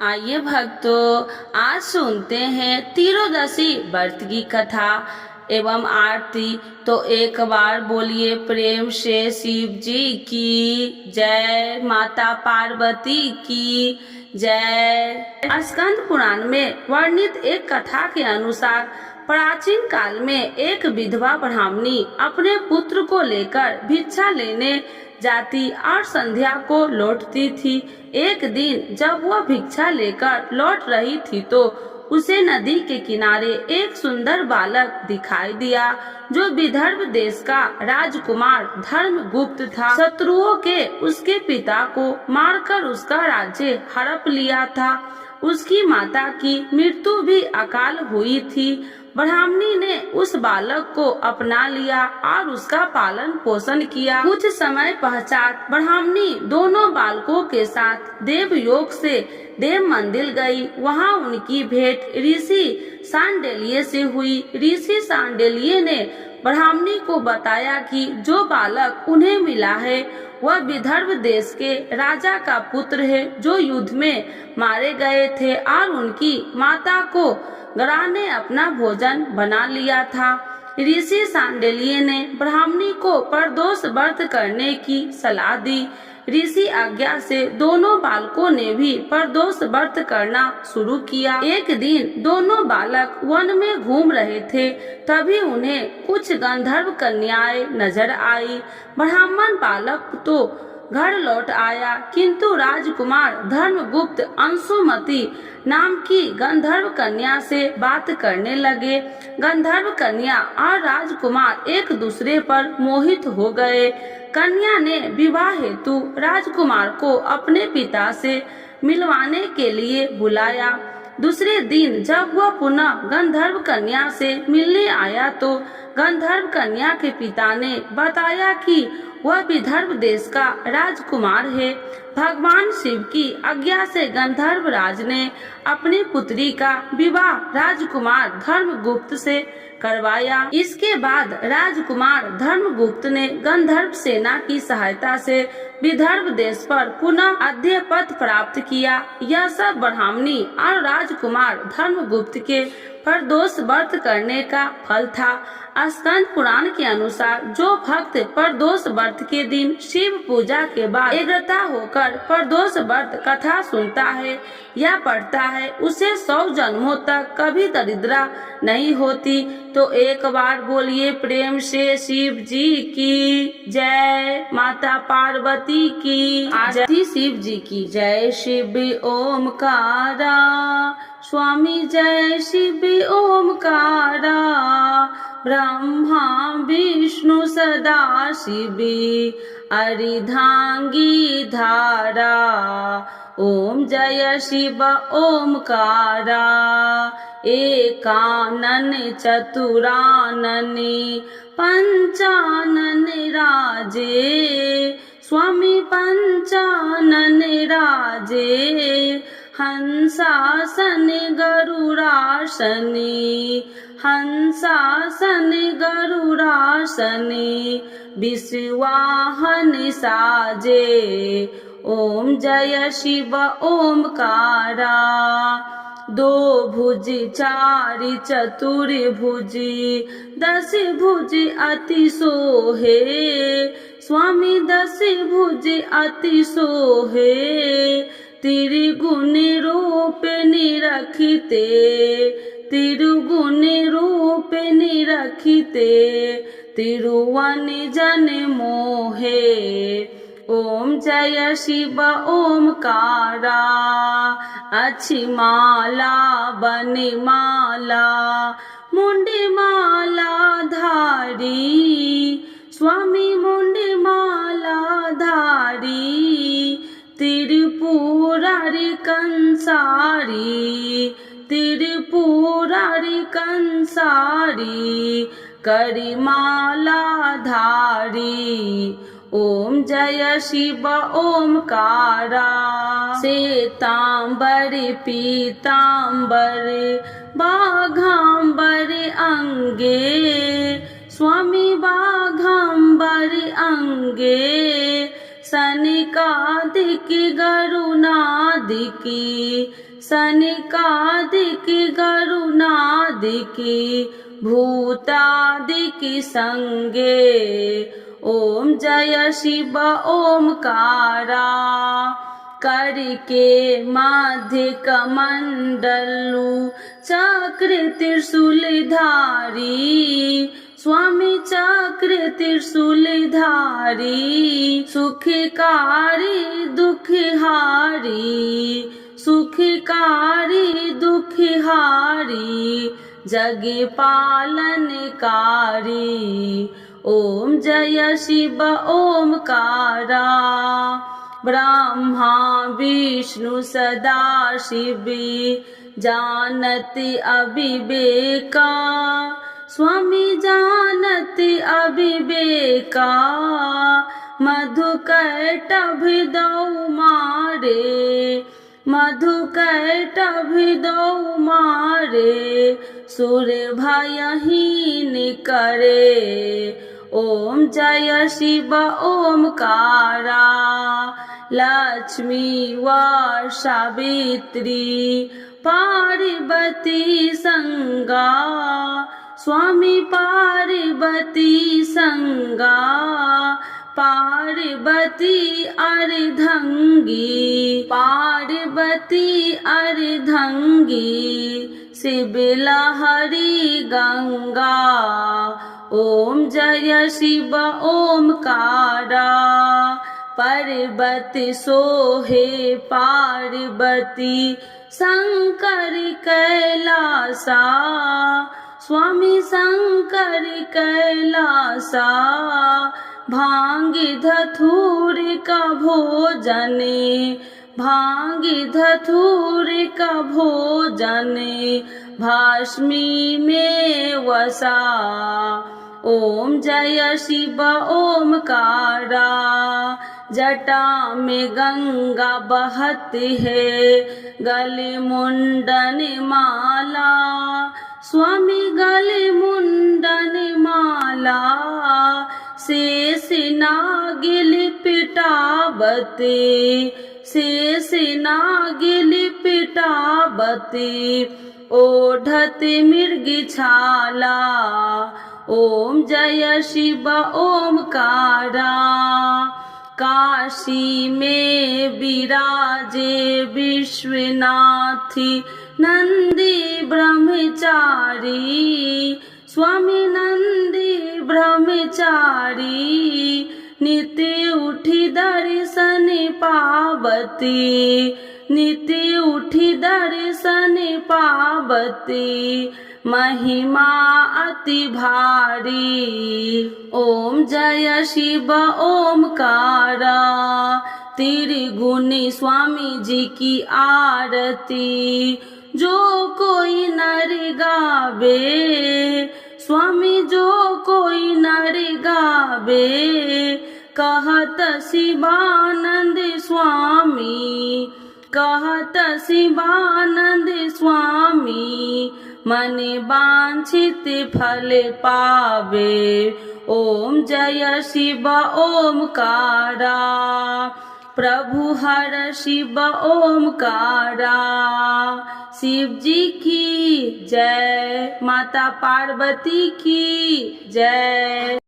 आइए भक्तों, आज सुनते हैं त्रियोदशी व्रत की कथा एवं आरती। तो एक बार बोलिए प्रेम से शिव जी की जय, माता पार्वती की जय। स्कंद पुराण में वर्णित एक कथा के अनुसार प्राचीन काल में एक विधवा ब्राह्मणी अपने पुत्र को लेकर भिक्षा लेने जाती और संध्या को लौटती थी। एक दिन जब वह भिक्षा लेकर लौट रही थी तो उसे नदी के किनारे एक सुंदर बालक दिखाई दिया जो विदर्भ देश का राजकुमार धर्मगुप्त था। शत्रुओं के उसके पिता को मारकर उसका राज्य हड़प लिया था। उसकी माता की मृत्यु भी अकाल हुई थी। ब्राह्मणी ने उस बालक को अपना लिया और उसका पालन पोषण किया। कुछ समय पश्चात ब्राह्मणी दोनों बालकों के साथ देवयोग से देव मंदिर गई। वहां उनकी भेंट ऋषि शांडिल्य से हुई। ऋषि शांडिल्य ने ब्राह्मणी को बताया कि जो बालक उन्हें मिला है वह विदर्भ देश के राजा का पुत्र है जो युद्ध में मारे गए थे और उनकी माता को गड़ा ने अपना भोजन बना लिया था। ऋषि शांडिल्य ने ब्राह्मणी को प्रदोष व्रत करने की सलाह दी। ऋषि आज्ञा से दोनों बालकों ने भी प्रदोष व्रत करना शुरू किया। एक दिन दोनों बालक वन में घूम रहे थे, तभी उन्हें कुछ गंधर्व कन्याएं नजर आई। ब्राह्मण बालक तो घर लौट आया, किंतु राजकुमार धर्मगुप्त अंशुमति नाम की गंधर्व कन्या से बात करने लगे। गंधर्व कन्या और राजकुमार एक दूसरे पर मोहित हो गए। कन्या ने विवाह हेतु राजकुमार को अपने पिता से मिलवाने के लिए बुलाया। दूसरे दिन जब वह पुनः गंधर्व कन्या से मिलने आया तो गंधर्व कन्या के पिता ने बताया कि वह विदर्भ देश का राजकुमार है। भगवान शिव की आज्ञा से गंधर्व राज ने अपनी पुत्री का विवाह राजकुमार धर्मगुप्त से करवाया। इसके बाद राजकुमार धर्मगुप्त ने गंधर्व सेना की सहायता से विदर्भ देश पर पुनः आधिपत्य प्राप्त किया। यह सब ब्राह्मणी और राजकुमार धर्मगुप्त के प्रदोष व्रत करने का फल था। स्कंद पुराण के अनुसार जो भक्त प्रदोष व्रत के दिन शिव पूजा के बाद एकाग्रता होकर प्रदोष व्रत कथा सुनता है या पढ़ता है उसे 100 जन्मों तक कभी दरिद्रा नहीं होती। तो एक बार बोलिए प्रेम से शिव जी की जय, माता पार्वती की जय, शिव जी की जय। शिव ओमकारा स्वामी जय शिव ओमकारा, ब्रह्मा विष्णु सदा शिवी अर्धांगी धारा। ओम जय शिव ओमकारा, एकानन चतुरानन पंचानन राजे। स्वामी पंचानन राजे, हंसासन गरुड़ासनी, हंसासन गरुड़ासनी, विश्वाहन साजे। ओम जय शिव ओमकारा, दो भुज चारि चतुर्भुज, 10 भुज अति सोहे। स्वामी 10 भुज अति सोहे, त्रिगुण रूप निरखिते, त्रिगुण रूप निरखिते, तिरुवन जन मोहे। ओम जय शिव ओमकारा, अच्छी माला बन माला, मुंडी माला धारी। स्वामी मुंडी माला धारी, त्रिपुरारी कंसारी, त्रिपुरारी कंसारी, करिमाला धारी। ओम जय शिव ओमकारा, श्वेतांबर पीतांबर बाघांबर अंगे। स्वामी बाघांबर अंगे, सनिकादिकी गरुनादिकी सनिकादिकी गरुनादिकी भूतादिकी संगे ओम जय शिव ओमकारा करके माध्य कमंडलु चक्र त्रिशूलधारी स्वामी चक्र त्रिशूलधारी सुखकारी दुखहारी सुखकारी दुखहारी जग पालनकारी ओम जय शिव ओमकारा ब्रह्मा विष्णु सदा शिव जानति अविवेका स्वामी जानति अविवेका मधुकैटभ दौ मारे मधुकैटभ दौ मारे सुर भयहीन करे ओम जय शिव ओमकारा लक्ष्मी व सावित्री पार्वती संगा स्वामी पार्वती संगा पार्वती अर्धंगी पार्वती अर्धंगी शिव लहरी गंगा ओम जय शिव ओमकारा पर्वत सोहे पार्वती शंकर कैलासा स्वामी शंकर कैलासा भांग धतूर का भोजन भांग धतूर का भोजन भाष्मी में वसा ओम जय शिव ओमकारा जटा में गंगा बहत है गले मुंडन माला स्वामी गले मुंडन माला शेष नागिल पिटावते शेष नागिल पिटावते ओढ़त मृग छाला ओम जय शिव ओमकारा काशी में विराजे विश्वनाथी नंदी ब्रह्मचारी स्वामी नंदी ब्रह्मचारी नित्य उठी दर्शन पावती नित्य उठी दर्शन पावती महिमा अति भारी ओम जय शिव ओमकारा त्रिगुणी स्वामी जी की आरती जो कोई नर गावे स्वामी जो कोई नर गावे कहत शिवानंद स्वामी कहत शिवानंद स्वामी मन वांछित फल पावे ओम जय शिव ओमकारा प्रभु हर शिव ओमकारा शिव जी की जय माता पार्वती की जय।